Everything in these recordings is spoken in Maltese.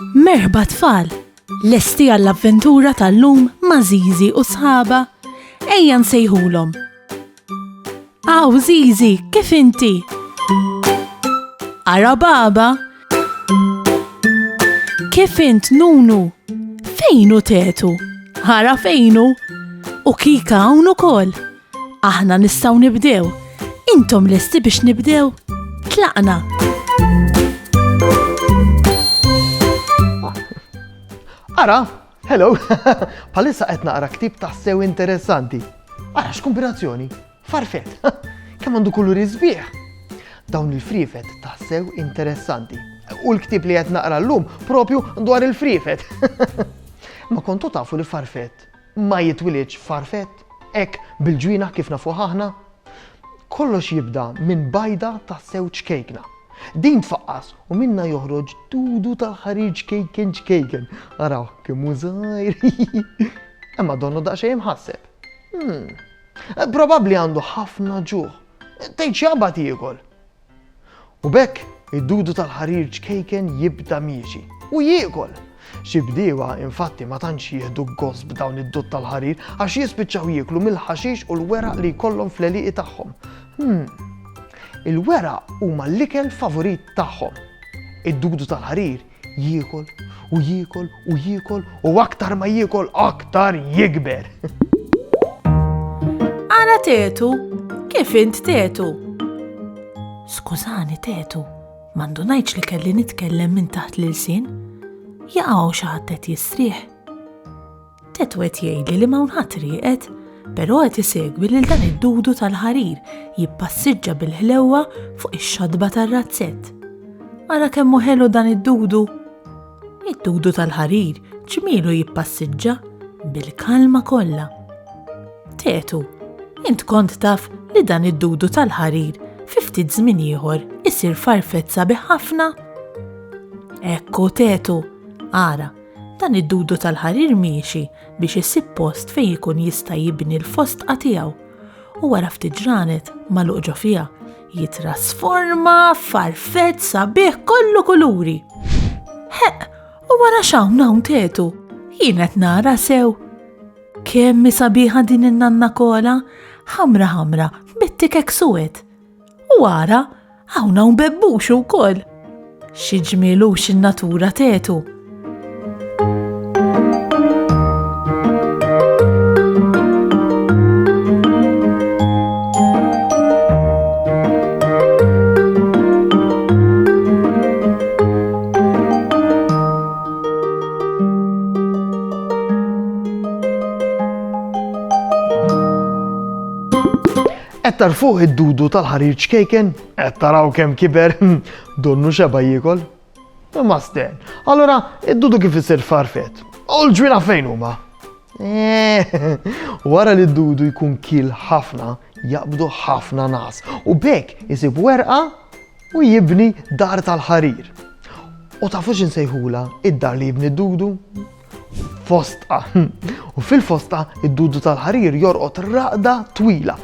Merħba tfal, lesti għall-avventura tal-lum ma' Żiżi u sħaba, ejja nsejħulhom. Aw Żiżi, kif inti? Ara baba? Kif int Nunu? Fejnu tetu? Ara fejnu? U kika hawn ukoll. Aħna nistgħu nibdew. Intom lesti biex nibdew? Tlaqna. Ara, hello, palissa qed naqra ktib taħsew interessanti. Ara, x'kombinazzjoni? Farfett, kemm għandu kuluri sbieħ. Dawn il-frifett taħsew interessanti. U l-ktib li qed naqra llum propju dwar il-frifett. Ma kontu tafu li farfett ma jitwilidx farfett, hekk bil-ġwienaħ kif nafuh aħna. Kollox jibda minn bajda taħsew ċkejkna. Din tfaqqas u minna joħroġ dudu tal-ħarir ċkejken. Araw, kemm żgħir. Imma donnu daqsxejn mħasseb. Probabbli għandu ħafna ġuħ. Tgħid x'jaqbad jiekol. U bekk id-dudu tal-ħarir ċkejken jibda miexi u jiekol. Xi bdiewa infatti ma tantx jieħdu gost b'dawn id-dud tal-ħarir għax jispiċċaw jieklu mill-ħaxix u l-weraq li jkollhom fl-għeliqi tagħhom. Il-weraq huma l-ikel favorit tagħhom. Id-dudu tal-ħarir jiekol u jiekol u jiekol u aktar ma jiekol aktar jikber. Ara tetu, kif int tetu? Skużani tetu, m'għandu ngħidx li kelli nitkellem minn taħt l-ilsien? Jaqgħu xi ħadd qed jistrieħ. Tetu qed jgħidli li m'hawn ħadd rieqed, però qed isegwi lil dan id-dudu tal-ħarir jippassiġġa bil-ħlewwa fuq ix-xadba tar-razzett. Ara kemm hu ħelu dan id-dudu. Id-dudu tal-ħarir ġmielu jippassiġġa bil-kalma kollha. Tetu, int kont taf li dan id-dudu tal-ħarir fi ftit żmien ieħor isir farfett sabiħ ħafna? Ekku tetu, ara, dan id-dudu tal-ħarir miexi biex isib post fejn ikun jista' jibni l-fostqa tiegħu u wara ftit ġranet magħluq ġo fiha jitrasforma farfett sabiħ kollu kuluri. Heq, u wara x'hawn hawn tetu, jien qed nara sew. Kemm sabiħa din in-nanna kola, ħamra bittikek suwed. U wara hawn bebbuxu wkoll. Xi ġmielux in-natura tetu. Tarfuh id-dudu tal-ħarir ċkejken, qed taraw kemm kiber, donnu xeba jiekol. Ma sten, allura id-dudu kif isir farfett. U l-ġwienaħ fejn huma? Wara li d-dudu jkun kil ħafna, jaqbdu ħafna nas u bekk isib werqa u jibni dar tal-ħarir. U tafu x'insejħula id-dar li jibni d-dudu? Fostqa. U fil-fostqa id-dudu tal-ħarir jorqod raqda twila.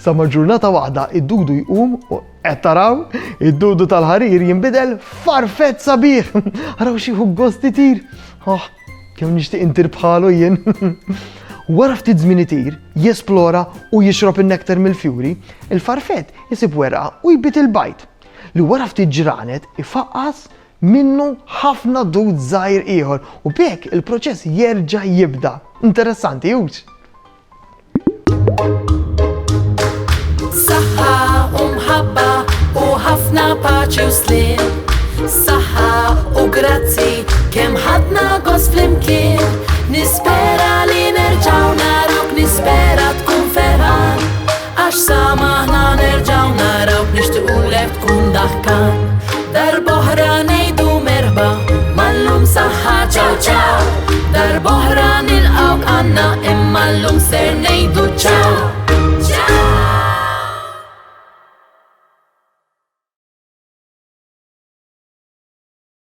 Sa ma ġurnata waħda id-dudu jqum u qed taraw id-dudu tal-ħarir jinbidel farfett sabiħ. Araw xi gost itir. Kemm nixtieq intir bħalu jien. Wara ftit żmien itir, jesplora u jixrob in-nektar mill-fjuri, il-farfett isib werqa u jbit il-bajt. Li wara ftit ġranet ifaqqas minnu ħafna dud żgħir ieħor u bekk il-proċess jerġa' jibda. Interessanti hux? Saħħa u mħabba u ħafna paċi u slim. Saħħa u grazzi kemm ħadna gost flimkien. Nispera li nerġgħu naruk, nispera tkun ferħan. Għax sama aħna nerġgħu narawk nixtiequlek tkun daħkan. Darb'oħra ngħidu merħba mal-lum saħħa ċaw ċaw. Darb'oħra nilqgħu għandna imma llum ser ngħidu ċaw.